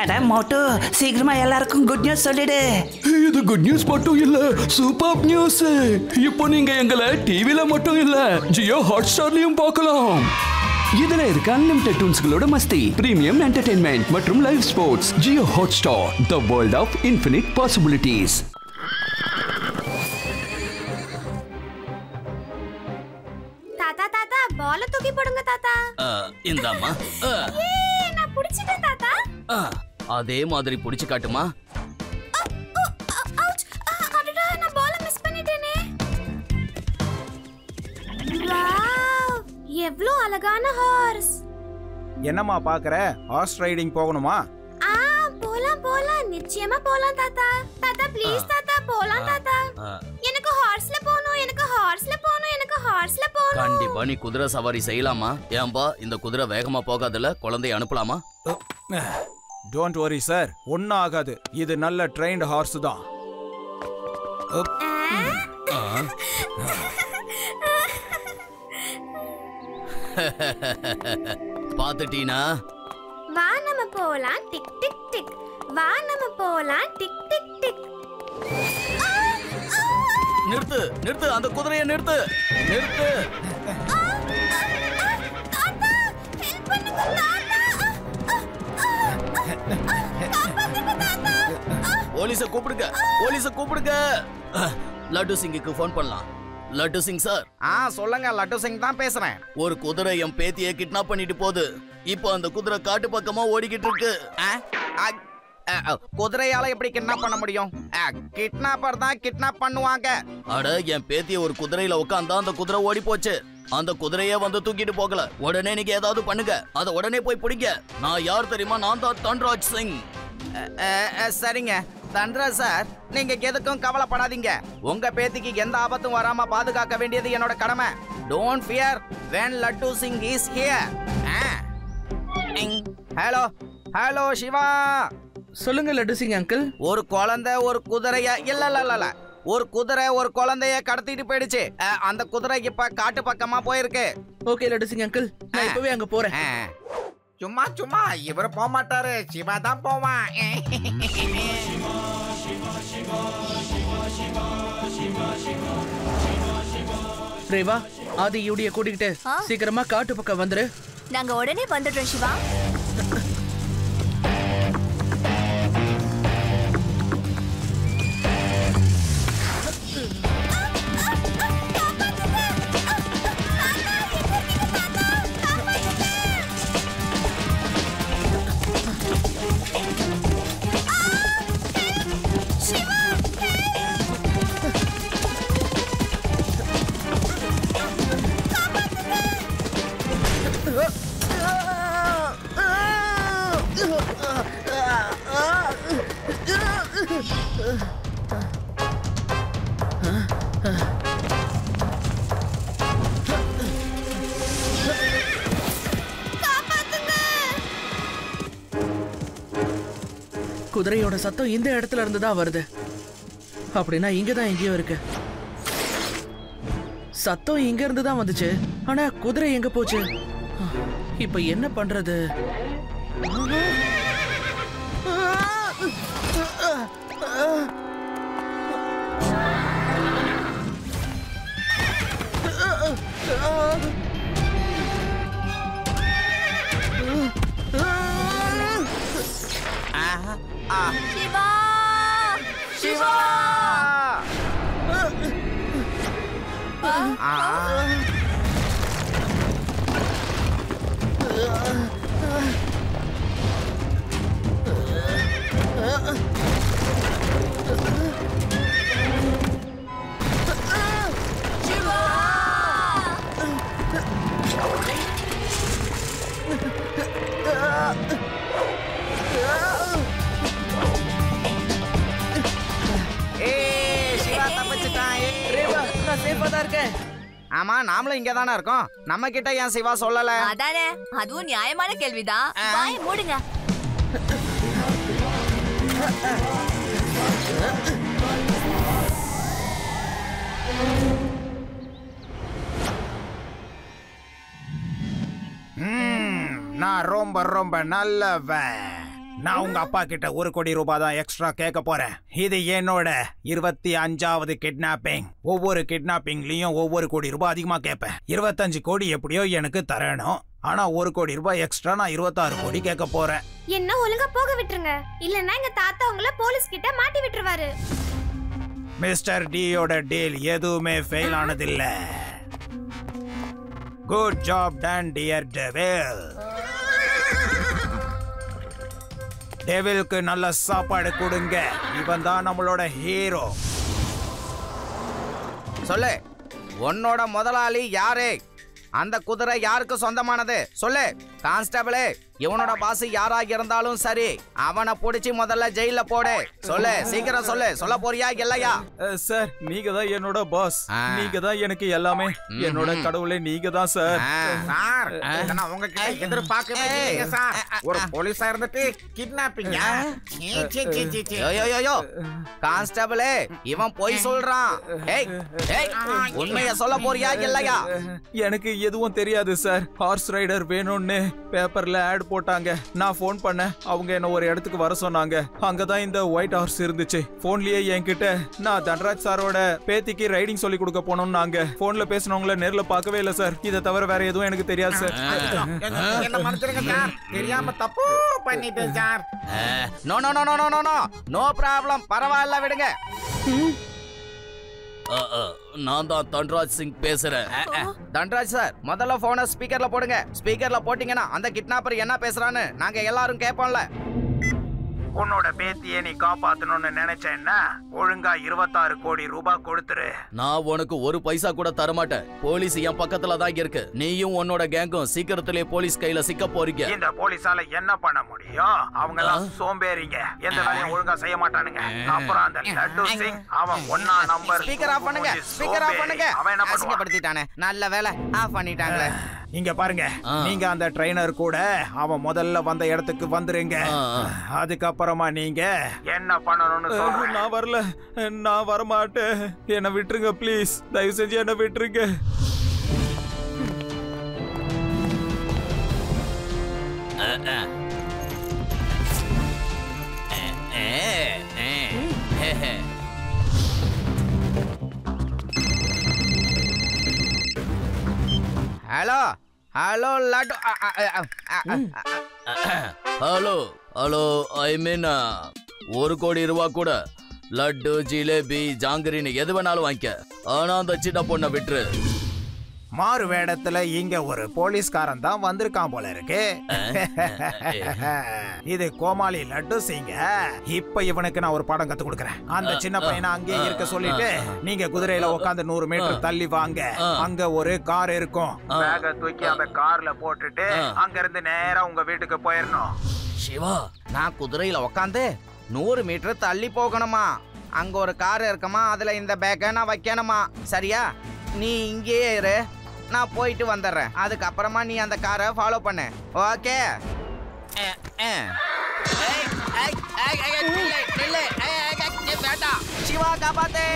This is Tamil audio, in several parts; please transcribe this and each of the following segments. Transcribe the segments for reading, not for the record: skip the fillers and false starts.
அட மோட்டு, சீக்கிரமா எல்லாருக்கும் குட் நியூஸ் சொல்லிடு. இது குட் நியூஸ் மட்டும் இல்ல, சூப்பர் நியூஸ். இப்போ நீங்க எங்களை டிவில மட்டும் இல்ல, ஜியோ ஹாட்ஸ்டார்லயும் பார்க்கலாம். இதுல இருக்க அன்லிமிட்டெட் டூன்ஸ்களோட மஸ்தி, பிரீமியம் என்டர்டெயின்மெண்ட் மற்றும் live sports. Jio Hotstar, the world of infinite possibilities. தாத்தா தாத்தா பால தூக்கி போடுங்க தாத்தா. இந்தாம்மா. நான் புடிச்சிட்டேன் தாத்தா. அதே மாதிரி புடிச்சு காட்டுமா. அடடா, நான் பால மிஸ் பண்ணிட்டேனே. வாவ், எவ்ளோ அழகான ஹார்ஸ். என்னம்மா பாக்குற? ஹார்ஸ் ரைடிங் போகணுமா? போலாம் போலாம், நிச்சயமா போலாம் தாத்தா. தாத்தா ப்ளீஸ் தாத்தா, போலாம் தாத்தா. எனக்கு ஹார்ஸ்ல போணும், எனக்கு ஹார்ஸ்ல போணும், எனக்கு ஹார்ஸ்ல போணும். கண்டிப்பா நீ குதிரை சவாரி செய்யலாமா? ஏன்பா இந்த குதிரை வேகமா போகாதுல, குழந்தைய அனுப்பலாமா? டோன்ட் வரி சார், ஒன்னும் ஆகாது. இது நல்ல ட்ரெயின்ட் ஹார்ஸ் தான். பாத்துட்டீனா? வா நம்ம போலாம், டிக் டிக் டிக். வா நம்ம போலாம், டிக் டிக் டிக். நிறுத்து நிறுத்து, அந்த குதிரையை நிறுத்து நிறுத்து. தாத்தா ஹெல்ப் பண்ணுங்க தாத்தா. போலீஸ கூப்பிடுங்க, போலீஸ கூப்பிடுங்க. லட்டு சிங்குக்கு போன் பண்ணலாம். லட்டு சிங் சார். சொல்லுங்க, லட்டு சிங் தான் பேசுறேன். ஒரு குதிரை என் பேத்தியை கிட்னாப் பண்ணிட்டு போகுது. இப்போ அந்த குதிரை காட்டு பக்கமா ஓடிக்கிட்டு இருக்கு. குதிரையால எப்படி கிட்னாப் பண்ண முடியும்? கிட்னாப்பர் தான் கிட்னாப் பண்ணுவாங்க. அட, என் பேத்திய ஒரு குதிரையில உட்காந்தா அந்த குதிரை ஓடி போச்சு. அந்த குதிரையே வந்து தூக்கிட்டு போகல. உடனே நீங்க ஏதாவது பண்ணுங்க, அத உடனே போய் பிடிங்க. நான் யார் தெரியுமா? நான் தான் தன்ராஜ் சிங். சரிங்க தன்ராஜ் சார், நீங்க எதுக்கும் கவலைப்படாதீங்க. உங்க பேத்திக்கு எந்த ஆபத்தும் வராம பாதுகாக்க வேண்டியது என்னோட கடமை. Don't fear when Laddu Singh is here. Hello hello Shiva. சொல்லுங்க லட்டு சிங் அங்கிள். ஒரு குழந்தை ஒரு குதிரைய இல்ல ஒரு குதிரை ஒரு குழந்தைய கடத்திட்டு போயிடுச்சு. அந்த குதிரை இப்ப காட்டு பக்கமா போயிருக்கு. ஓகே லட்டு சிங் அங்கிள், நான் இப்பவே அங்க போறேன். சும்மா சும்மா இவரு போக மாட்டாரு, சிவா தான் போவான். ரேவா, ஆதி யூடிய கூட்டிக்கிட்டு சீக்கிரமா காட்டு பக்கம் வந்துரு. நாங்க உடனே வந்துடுறோம் சிவா. குதிரையோட சத்தம் இந்த இடத்துல இருந்து தான் வருது. அப்படின்னா இங்கதான் எங்கேயோ இருக்கு. சத்தம் இங்க இருந்து தான் வந்துச்சு, ஆனா குதிரை எங்க போச்சு? இப்ப என்ன பண்றது? சிவா சிவா. ஆமா, நாமளும் இங்க தானே இருக்கோம். நம்ம கிட்ட ஏன் சிவா சொல்லல? அதானே, அதுவும் நியாயமான கேள்விதான். வாயை மூடுங்க. நான் ரொம்ப ரொம்ப நல்லவன். நான் உங்க அப்பா கிட்ட 1 கோடி ரூபாய் தான் எக்ஸ்ட்ரா கேட்க போறேன். இது என்னோட 25வது கிட்னாப்பிங். ஒவ்வொரு கிட்னாப்பிங்லயும் 1 கோடி ரூபாய் அதிகமா கேட்பேன். 25 கோடி எப்படியோ எனக்கு தரணும். ஆனா 1 கோடி ரூபாய் எக்ஸ்ட்ரா நான் 26 கோடி கேட்க போறேன். என்ன ஒழுங்கா போக விட்டுருங்க, இல்லன்னா எங்க தாத்தா உங்களை போலீஸ் கிட்ட மாட்டி விட்டுருவாரு. மிஸ்டர் டியோட டீல் எதுவுமே ஃபெயில் ஆனதில்ல. Good job done dear devil. டெவிலுக்கு நல்ல சாப்பாடு கொடுங்க. இவன் தான் நம்மளோட ஹீரோ. சொல்லு, உன்னோட முதலாளி யாரு? அந்த குதிரை யாருக்கு சொந்தமானது? சொல்லு கான்ஸ்டபிளே. இவனோட பாஸ் யாராக இருந்தாலும் சரி, அவனை பிடிச்சி முதல்ல ஜெயில போடு. சொல்லு, சீக்கிரம் சொல்லு. சொல்ல போறியா இல்லையா? சார், நீங்க தான் என்னோட பாஸ். நீங்க தான் எனக்கு எல்லாமே. என்னோட கடவுளே நீங்க தான் சார். சார், நான் உங்ககிட்ட எதிர்பார்க்கவே இல்லையே சார். ஒரு போலீஸா இருந்துட்டு கிட்னாப்பிங். யோ கான்ஸ்டபிளே, இவன் போய் சொல்றான். ஏய் ஏய், உண்மையை சொல்ல போறியா இல்லையா? எனக்கு எதுவும் தெரியாது சார். ஹார்ஸ் ரைடர் வேணும்னு பேப்பர்ல ஆட் போட்டாங்க. நான் போன் பண்ணேன். அவங்க என்ன ஒரு இடத்துக்கு வர சொன்னாங்க. அங்கதான் இந்த ஒயிட் ஹார்ஸ் இருந்துச்சு. போன்லயே என்கிட்ட நான் தன்ராஜ் சாரோட பேத்திக்கு ரைடிங் சொல்லி கொடுக்க போனோம்னாங்க. போன்ல பேசினவங்கள நேர்ல பார்க்கவே இல்ல சார். இதை தவிர வேற எதுவும் எனக்கு தெரியாது சார். என்ன மன்னிச்சிருங்க சார், தெரியாம தப்பு பண்ணிட்டேன் sir. No no no no no no no problem. பரவாயில்ல, விடுங்க. நான் தான் தன்ராஜ் சிங் பேசுறேன். தன்ராஜ் சார், முதல்ல போனை ஸ்பீக்கர்ல போடுங்க. ஸ்பீக்கர்ல போட்டீங்கன்னா அந்த கிட்னாப்பர் என்ன பேசுறான்னு நாங்க எல்லாரும் கேட்போம்ல. உன்னோட பேத்தியை நீ காப்பாத்தணும்னு நினைச்சேன்னா ஒழுங்கா 26 கோடி ரூபாய் கொடுத்துரு. நான் உனக்கு ஒரு பைசா கூட தரமாட்டேன். போலீஸ் என் பக்கத்துல தான் இருக்கு. நீயும் உன்னோட கேங்கும் சீக்கிரத்திலே போலீஸ் கையில சிக்க போறீங்க. இந்த போலீஸால என்ன பண்ண முடியும்? அவங்க எல்லாம் சோம்பேறிங்க. எந்த வேலையும் ஒழுங்கா செய்ய மாட்டானுங்க. அப்புறம் அந்த லட்டு சிங், அவன் 1ஆம் நம்பர். ஸ்பீக்கர் ஆஃப் பண்ணுங்க, ஸ்பீக்கர் ஆஃப் பண்ணுங்க. அவன் என்ன பண்ணுவான்? அசிங்கப்படுத்திட்டானே. நல்ல வேலை ஆஃப் பண்ணிட்டாங்களே. இங்க பாருங்க, நீங்க அந்த ட்ரெயினர் கூட அவன் முதல்ல வந்த இடத்துக்கு வந்துருங்க. அதுக்கப்புறமா நீங்க என்ன பண்ணணும்னு சொல்றேன். நான் வரல, நான் வரமாட்டேன். என்ன விட்டுருங்க ப்ளீஸ். தயவு செஞ்சு என்ன விட்டுருங்க. Hello hello laddu. Hello hello, I mean 1 கோடி ரூபாய் கூட லட்டு, ஜிலேபி, ஜாங்கிரின்னு எது வேணாலும் வாங்கிக்க. ஆனா அந்த சின்ன பொண்ணை விட்டுரு. மாறு வேடத்துல இங்க ஒரு போலீஸ்காரன் தான் வந்திருக்கான் போல இருக்கு. இது கோமாளி லட்டு சிங்க. இப்ப இவனுக்கு நான் ஒரு பாடம் கத்து கொடுக்கறேன். அந்த சின்ன பையனை அங்கே இருக்க சொல்லிட்டு நீங்க குதிரையில உட்காந்து 100 மீட்டர் தள்ளி வாங்க. அங்க ஒரு கார் இருக்கும். பேக தூக்கி அந்த கார்ல போட்டுட்டு அங்க இருந்து நேரா உங்க வீட்டுக்கு போயிடணும். சிவா, நான் குதிரையில உட்காந்து 100 மீட்டர் தள்ளி போகணுமா? அங்க ஒரு கார் இருக்குமா, அதுல இந்த பேக்கை நான் வைக்கணுமா? சரியா? நீ இங்கேயே இரு, நான் போயிட்டு வந்துடுறேன். அதுக்கப்புறமா நீ அந்த காரை ஃபாலோ பண்ணு. ஓகே? வேண்டாம் சிவா, காப்பாத்தே.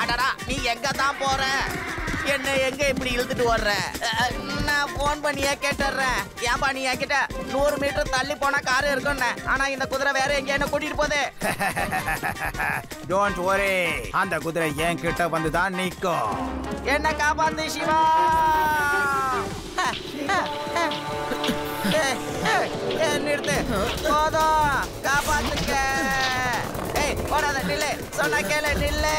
அடடா, நீ எங்க தான் போற? என்ன எங்க இப்படி இழுத்துட்டு வர்ற? நான் போன் பண்ணியே கேட்டுறேன். ஏன்பா நீ என்கிட்ட 100 மீட்டர் தள்ளி போனா காரு இருக்குன்னு, ஆனா இந்த குதிரை வேற எங்க என்ன கூட்டிட்டு போகுது? டோன்ட் வரி, அந்த குதிரை என் கிட்ட வந்து தான் நிக்கும். என்ன காப்பாத்து சிவா. நிறுத்து, போதும், காப்பாத்துக்க. ஏய் போடாத, நில்லு. சொன்னா கேளு, நில்லு.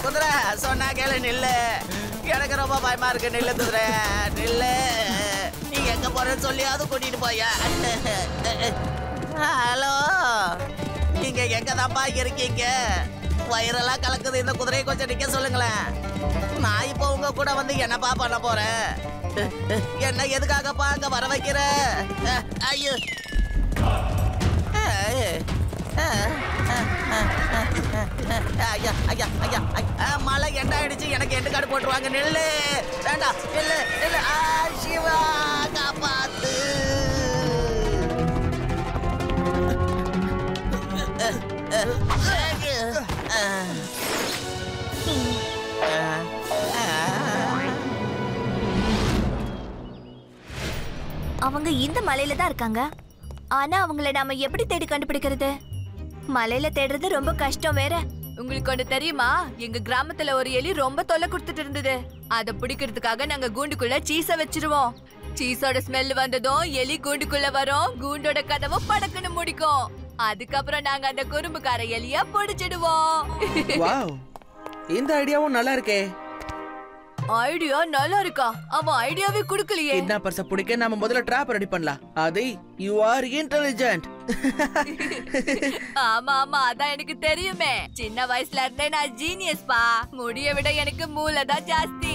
குதிரை சொன்னா கேளு, நில்லு. எனக்கு ரொம்ப பயமா இருக்கு. நில்லு குதிரை, நில்லு. நீ எங்க போறேன்னு சொல்லி அது கூட்டிட்டு போயா? ஹலோ, நீங்க எங்க தான்ப்பா இருக்கீங்க? வயிறெல்லாம் கலக்குது. இந்த குதிரையை கொஞ்சம் நிக்க சொல்லுங்களேன். நான் இப்போ உங்க கூட வந்து என்னப்பா பண்ண போறேன்? என்ன எதுக்காகப்பா அங்க வர வைக்கிற? ஐயோ, ஐயா ஐயா ஐயா, மழை என்ன ஆயிடுச்சு? எனக்கு எண்டு காடு போட்டுருவாங்க. நெல்லு வேண்டாம், நெல்லு நெல்லு. சிவா, காப்பாத்து. அவங்க இந்த மலையில தான் இருக்காங்க. ஆனா அவங்கள நாம எப்படி தேடி கண்டுபிடிக்கிறது? மலையில தேடுறது ரொம்ப கஷ்டம் வேற. உங்களுக்கு ஒண்ணு தெரியுமா? எங்க கிராமத்துல ஒரு எலி ரொம்ப தொல்லை கொடுத்துட்டு இருந்தது. அத பிடிக்கிறதுக்காக நாங்க கூண்டுக்குள்ள சீஸ வச்சிருவோம். சீஸோட ஸ்மெல் வந்ததும் எலி கூண்டுக்குள்ள வரும். கூண்டோட கதவு படக்குன்னு முடிக்கும். அதுக்கப்புறம் நாங்க அந்த குறும்புக்கார எலிய பிடிச்சிடுவோம். வாவ், இந்த ஐடியாவும் நல்லா இருக்கே. ஐடியா நல்லா இருக்கா? அவன் ஐடியாவே குடுக்கலையே. கிட்னாப்பர்ஸ பிடிக்க நாம முதல்ல ட்ராப் ரெடி பண்ணலாம். அதை யூ ஆர் இன்டெலிஜென்ட். ஆமா ஆமா, அதான் எனக்கு தெரியுமே. சின்ன வயசுல இருந்தே நான் ஜீனியஸ் பா. முடிய விட எனக்கு மூளை தான் ஜாஸ்தி.